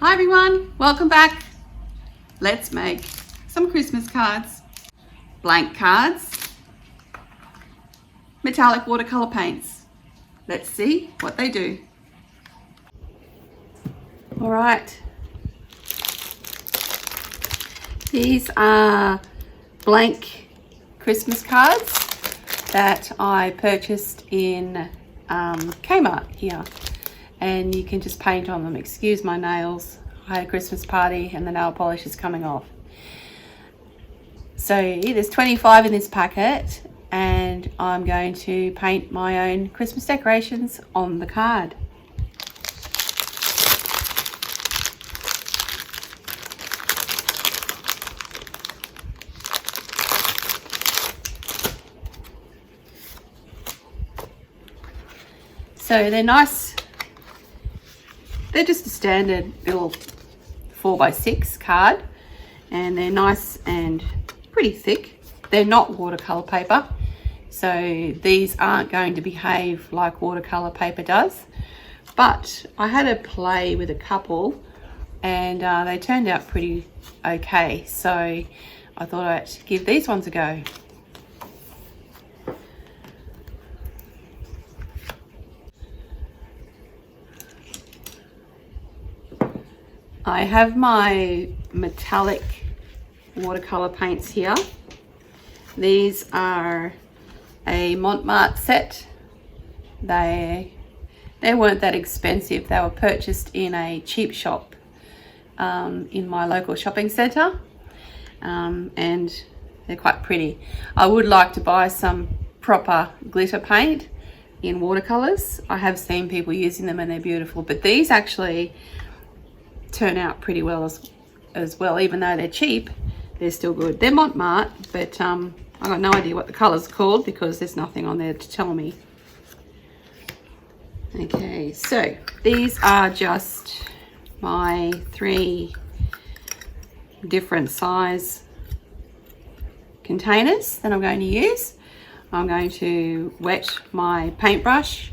Hi everyone, welcome back. Let's make some Christmas cards. Blank cards, metallic watercolor paints. Let's see what they do. All right, these are blank Christmas cards that I purchased in Kmart here, and you can just paint on them. Excuse my nails, I had a Christmas party and the nail polish is coming off. So there's 25 in this packet, and I'm going to paint my own Christmas decorations on the card. So they're nice. They're just a standard little 4x6 card, and they're nice and pretty thick. They're not watercolor paper, so these aren't going to behave like watercolor paper does. But I had a play with a couple, and they turned out pretty okay. So I thought I'd give these ones a go. I have my metallic watercolor paints here. These are a Montmartre set. They weren't that expensive. They were purchased in a cheap shop in my local shopping centre, and they're quite pretty. I would like to buy some proper glitter paint in watercolors. I have seen people using them and they're beautiful, but these actually turn out pretty well as well. Even though they're cheap, they're still good. They're Montmartre, but I got no idea what the colour's called because there's nothing on there to tell me. Okay, so these are just my 3 different size containers that I'm going to use. I'm going to wet my paintbrush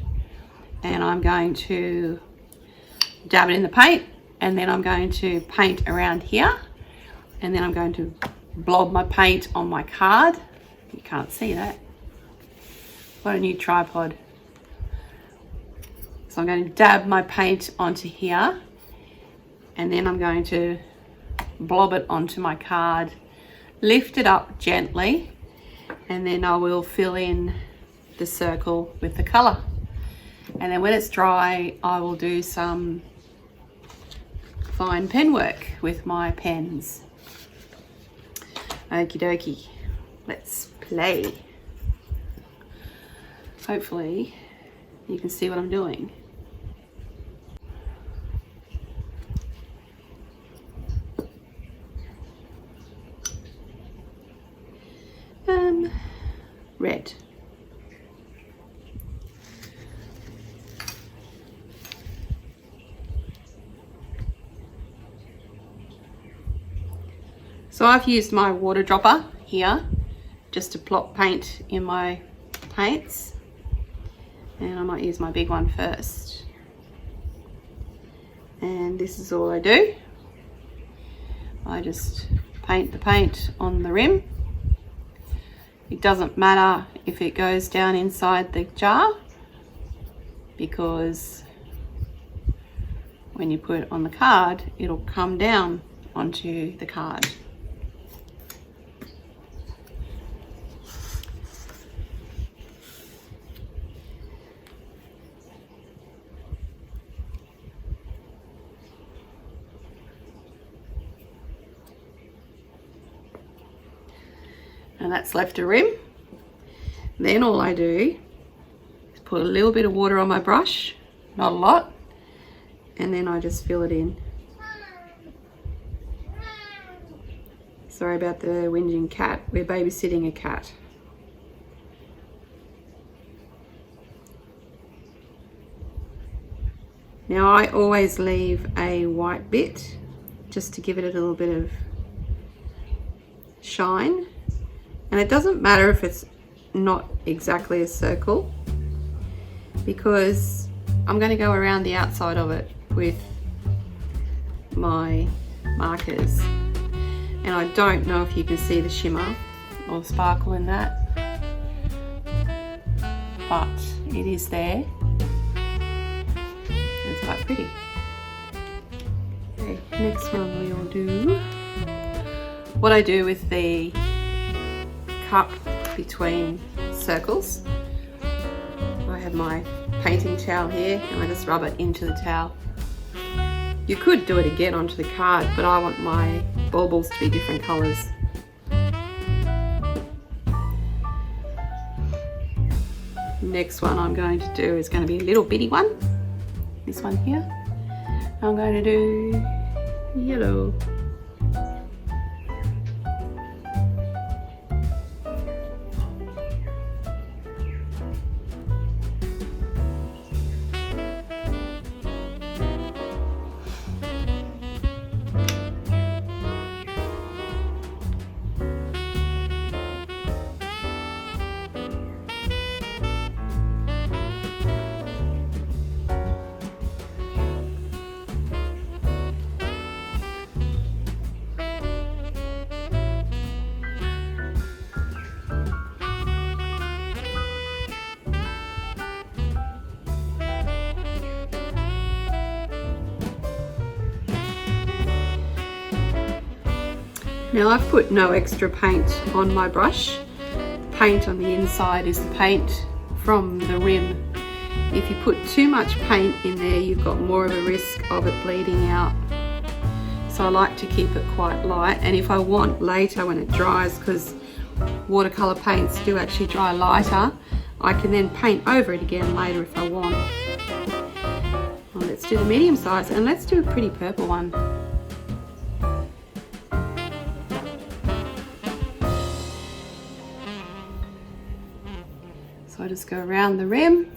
and I'm going to dab it in the paint, and then I'm going to paint around here, and then I'm going to blob my paint on my card. You can't see that. Got a new tripod. So I'm going to dab my paint onto here, and then I'm going to blob it onto my card, lift it up gently, and then I will fill in the circle with the colour. And then when it's dry, I will do some fine pen work with my pens. Okie dokie, let's play. Hopefully you can see what I'm doing. Red. So I've used my water dropper here just to plop paint in my paints, and I might use my big one first. And this is all I do. I just paint the paint on the rim. It doesn't matter if it goes down inside the jar, because when you put it on the card, it'll come down onto the card. And that's left a rim. Then all I do is put a little bit of water on my brush, not a lot, and then I just fill it in. Sorry about the whinging cat. We're babysitting a cat. Now I always leave a white bit just to give it a little bit of shine. And it doesn't matter if it's not exactly a circle, because I'm going to go around the outside of it with my markers. And I don't know if you can see the shimmer or sparkle in that, but it is there. It's quite pretty. Okay, next one we will do what I do with the cup between circles. I have my painting towel here and I just rub it into the towel. You could do it again onto the card, but I want my baubles to be different colours. Next one I'm going to do is going to be a little bitty one. This one here. I'm going to do yellow. Now I've put no extra paint on my brush. Paint on the inside is the paint from the rim. If you put too much paint in there, you've got more of a risk of it bleeding out. So I like to keep it quite light, and if I want later when it dries, because watercolour paints do actually dry lighter, I can then paint over it again later if I want. Well, let's do the medium size, and let's do a pretty purple one. So I just go around the rim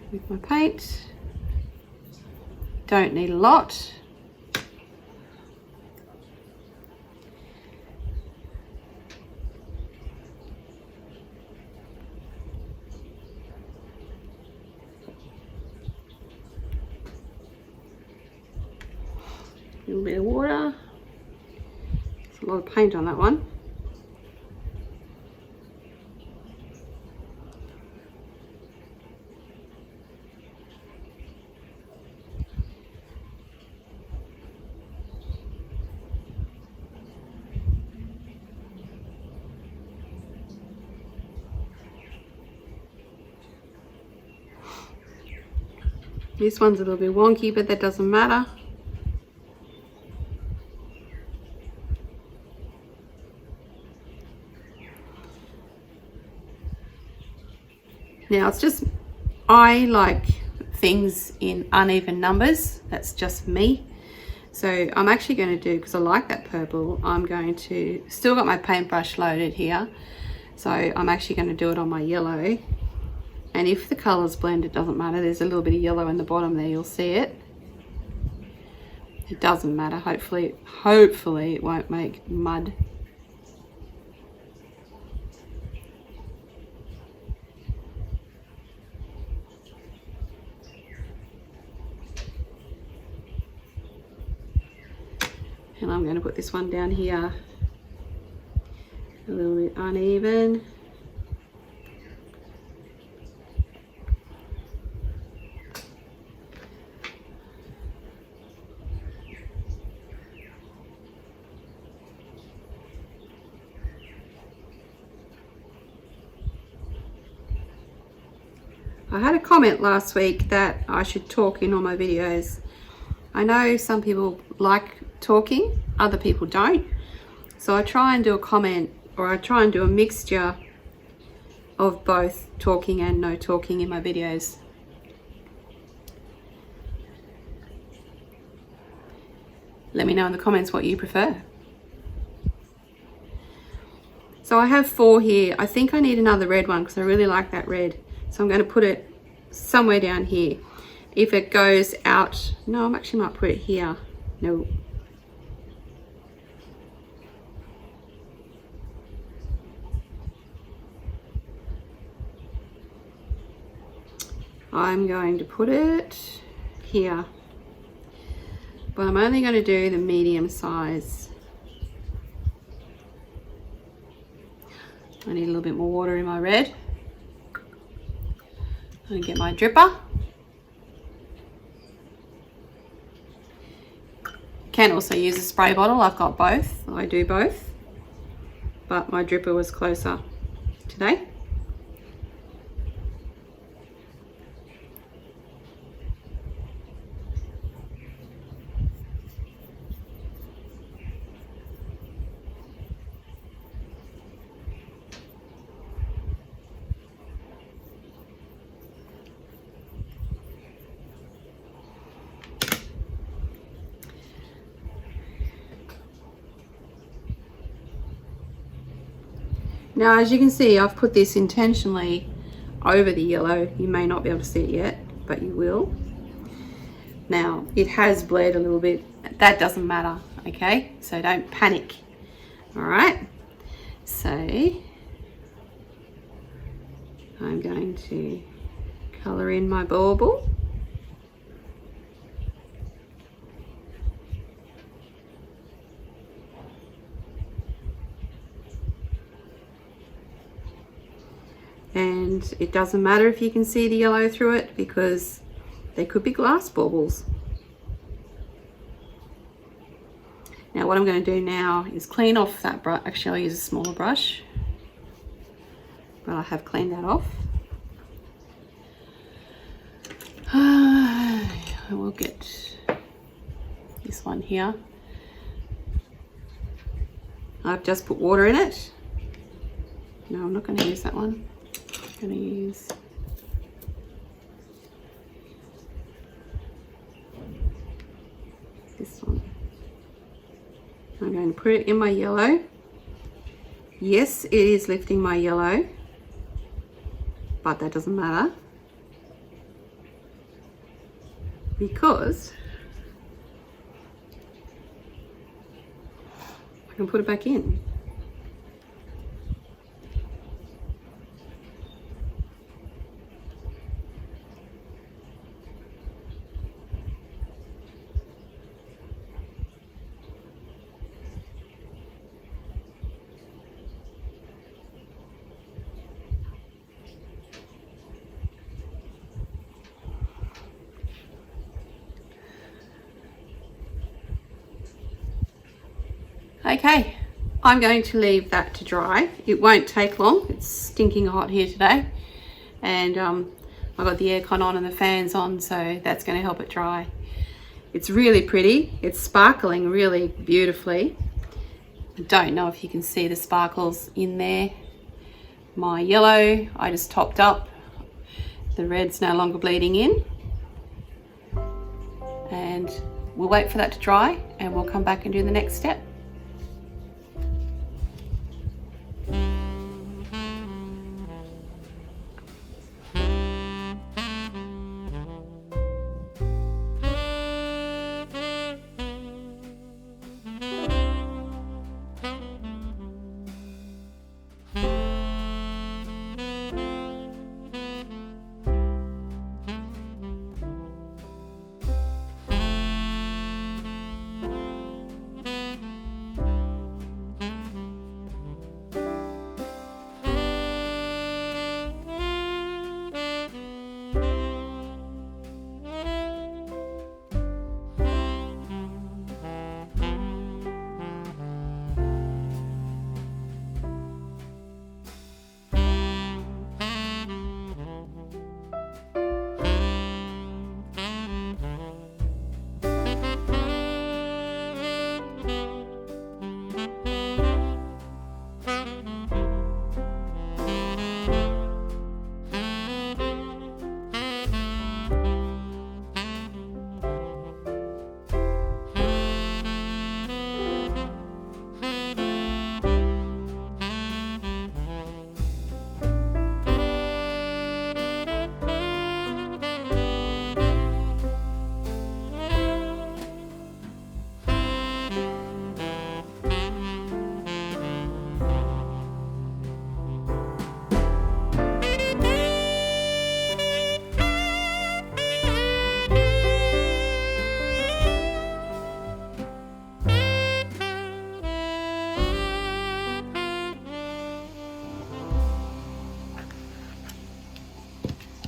with my paint. Don't need a lot. A little bit of water. There's a lot of paint on that one. This one's a little bit wonky, but that doesn't matter. Now it's just, I like things in uneven numbers. That's just me. So I'm actually going to do, because I like that purple, I'm going to, still got my paintbrush loaded here. So I'm actually going to do it on my yellow. And if the colours blend, it doesn't matter. There's a little bit of yellow in the bottom there, you'll see it. It doesn't matter. Hopefully it won't make mud. And I'm going to put this one down here. A little bit uneven. I had a comment last week that I should talk in all my videos. I know some people like talking, other people don't. So I try and do a comment, or I try and do a mixture of both talking and no talking in my videos. Let me know in the comments what you prefer. So I have 4 here. I think I need another red one because I really like that red. So I'm going to put it somewhere down here. If it goes out, no, I'm actually might put it here. No. I'm going to put it here. but I'm only going to do the medium size. I need a little bit more water in my red. I'm going to get my dripper. Can also use a spray bottle. I've got both. I do both, but my dripper was closer today. Now, as you can see, I've put this intentionally over the yellow. You may not be able to see it yet, but you will. Now, it has bled a little bit. That doesn't matter, okay? So don't panic, all right? So I'm going to colour in my bauble. And it doesn't matter if you can see the yellow through it, because they could be glass baubles. Now what I'm going to do now is clean off that brush. Actually, I'll use a smaller brush, but I have cleaned that off. I will get this one here. I've just put water in it. No, I'm not going to use that one. I'm going to use this one. I'm going to put it in my yellow. Yes, it is lifting my yellow, but that doesn't matter, because I can put it back in. Okay, I'm going to leave that to dry. It won't take long. It's stinking hot here today, and I've got the aircon on and the fans on, so that's going to help it dry. It's really pretty. It's sparkling really beautifully. I don't know if you can see the sparkles in there. My yellow, I just topped up. The red's no longer bleeding in. And we'll wait for that to dry, and we'll come back and do the next step.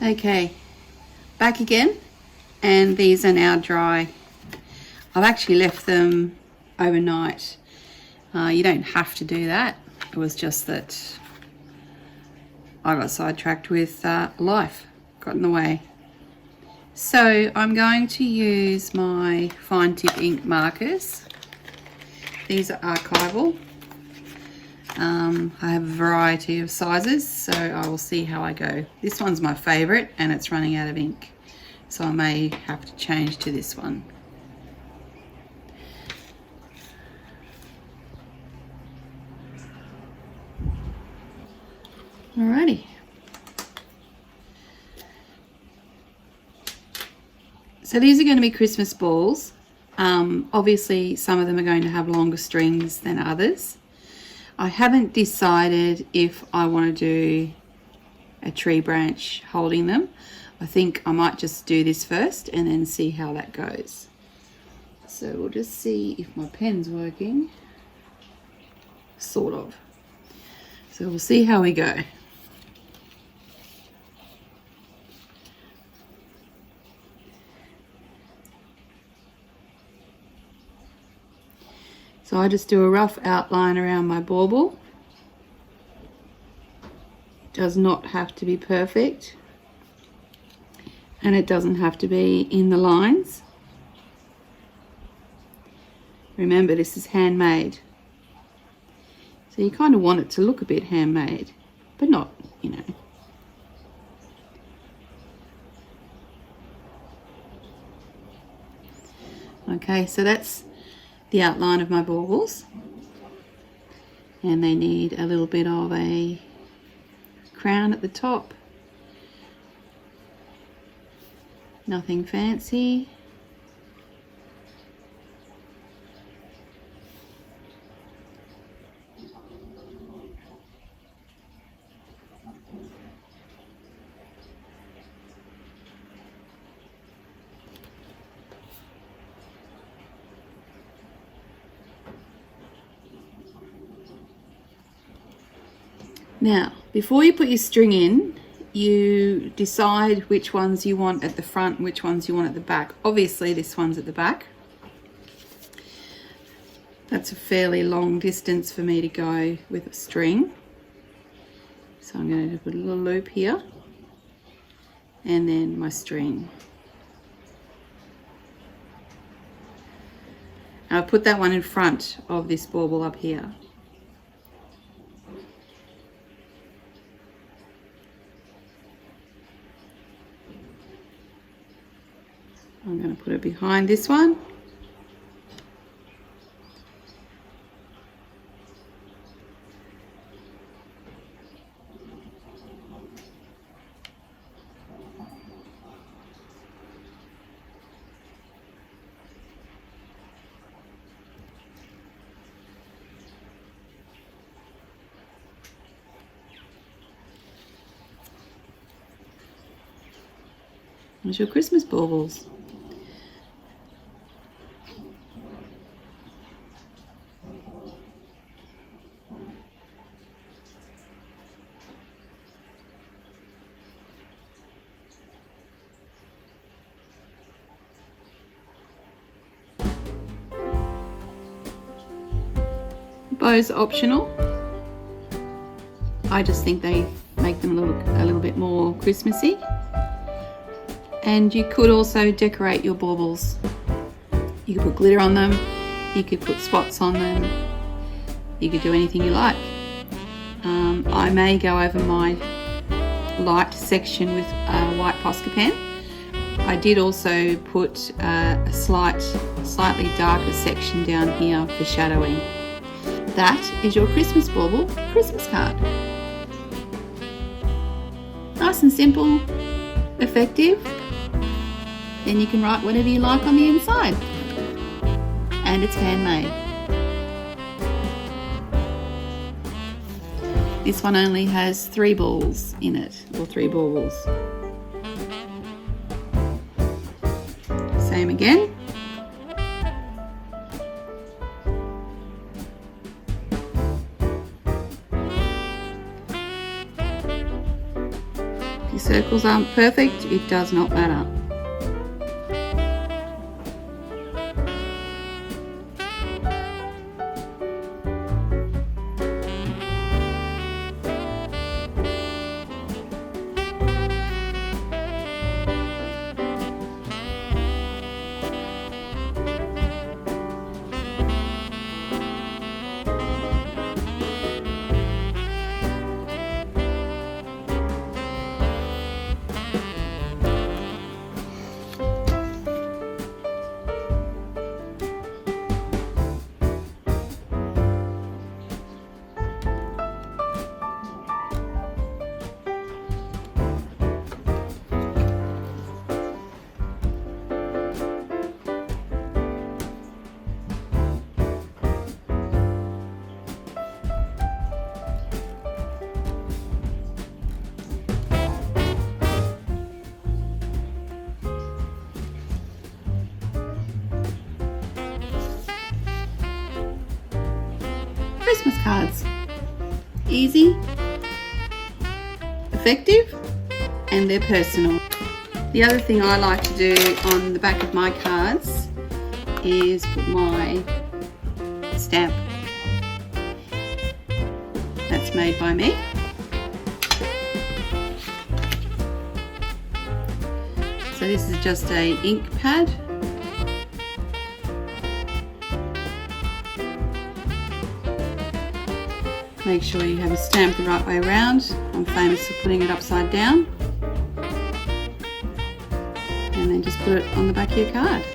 Okay, back again, and these are now dry. I've actually left them overnight. You don't have to do that. It was just that I got sidetracked with life, got in the way. So I'm going to use my fine tip ink markers. These are archival. I have a variety of sizes, so I will see how I go. This one's my favorite and it's running out of ink, so I may have to change to this one. Alrighty. So these are going to be Christmas balls. Obviously some of them are going to have longer strings than others. I haven't decided if I want to do a tree branch holding them. I think I might just do this first and then see how that goes. So we'll just see if my pen's working. Sort of. So we'll see how we go. So I just do a rough outline around my bauble. Does not have to be perfect, and it doesn't have to be in the lines. Remember, this is handmade, so you kind of want it to look a bit handmade, but not, you know. Okay, so that's the outline of my baubles, and they need a little bit of a crown at the top. Nothing fancy. Now, before you put your string in, you decide which ones you want at the front and which ones you want at the back. Obviously, this one's at the back. That's a fairly long distance for me to go with a string. So I'm going to put a little loop here and then my string. I'll put that one in front of this bauble up here. I'm going to put it behind this one. There's your Christmas baubles. Bows are optional. I just think they make them look a little bit more Christmassy. And you could also decorate your baubles. You could put glitter on them, you could put spots on them, you could do anything you like. I may go over my light section with a white Posca pen. I did also put a slightly darker section down here for shadowing. That is your Christmas bauble Christmas card. Nice and simple, effective. Then you can write whatever you like on the inside. And it's handmade. This one only has 3 balls in it, or 3 baubles. Same again. Circle circles aren't perfect, it does not matter. Christmas cards. Easy, effective, and they're personal. The other thing I like to do on the back of my cards is put my stamp. That's made by me. So this is just a ink pad. Make sure you have a stamp the right way around. I'm famous for putting it upside down. And then just put it on the back of your card.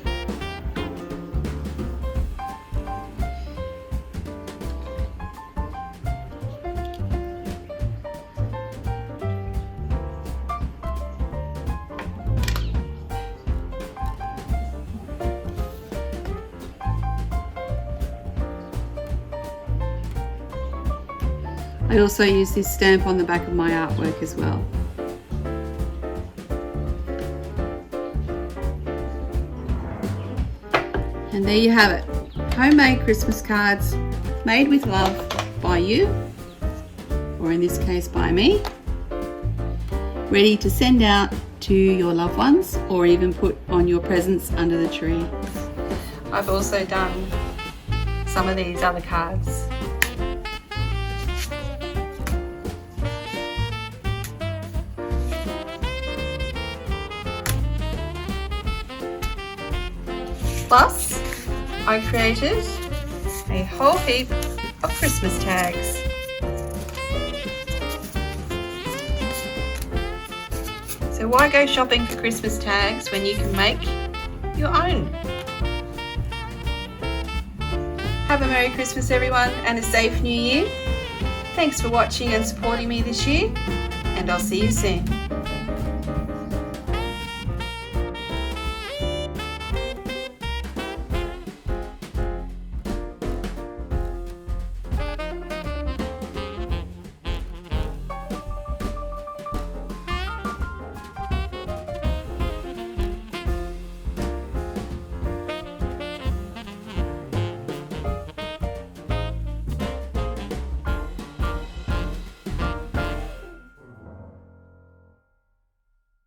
I also use this stamp on the back of my artwork as well. And there you have it. Homemade Christmas cards made with love by you, or in this case by me, ready to send out to your loved ones or even put on your presents under the tree. I've also done some of these other cards. Plus, I created a whole heap of Christmas tags. So why go shopping for Christmas tags when you can make your own? Have a Merry Christmas everyone and a safe New Year. Thanks for watching and supporting me this year, and I'll see you soon.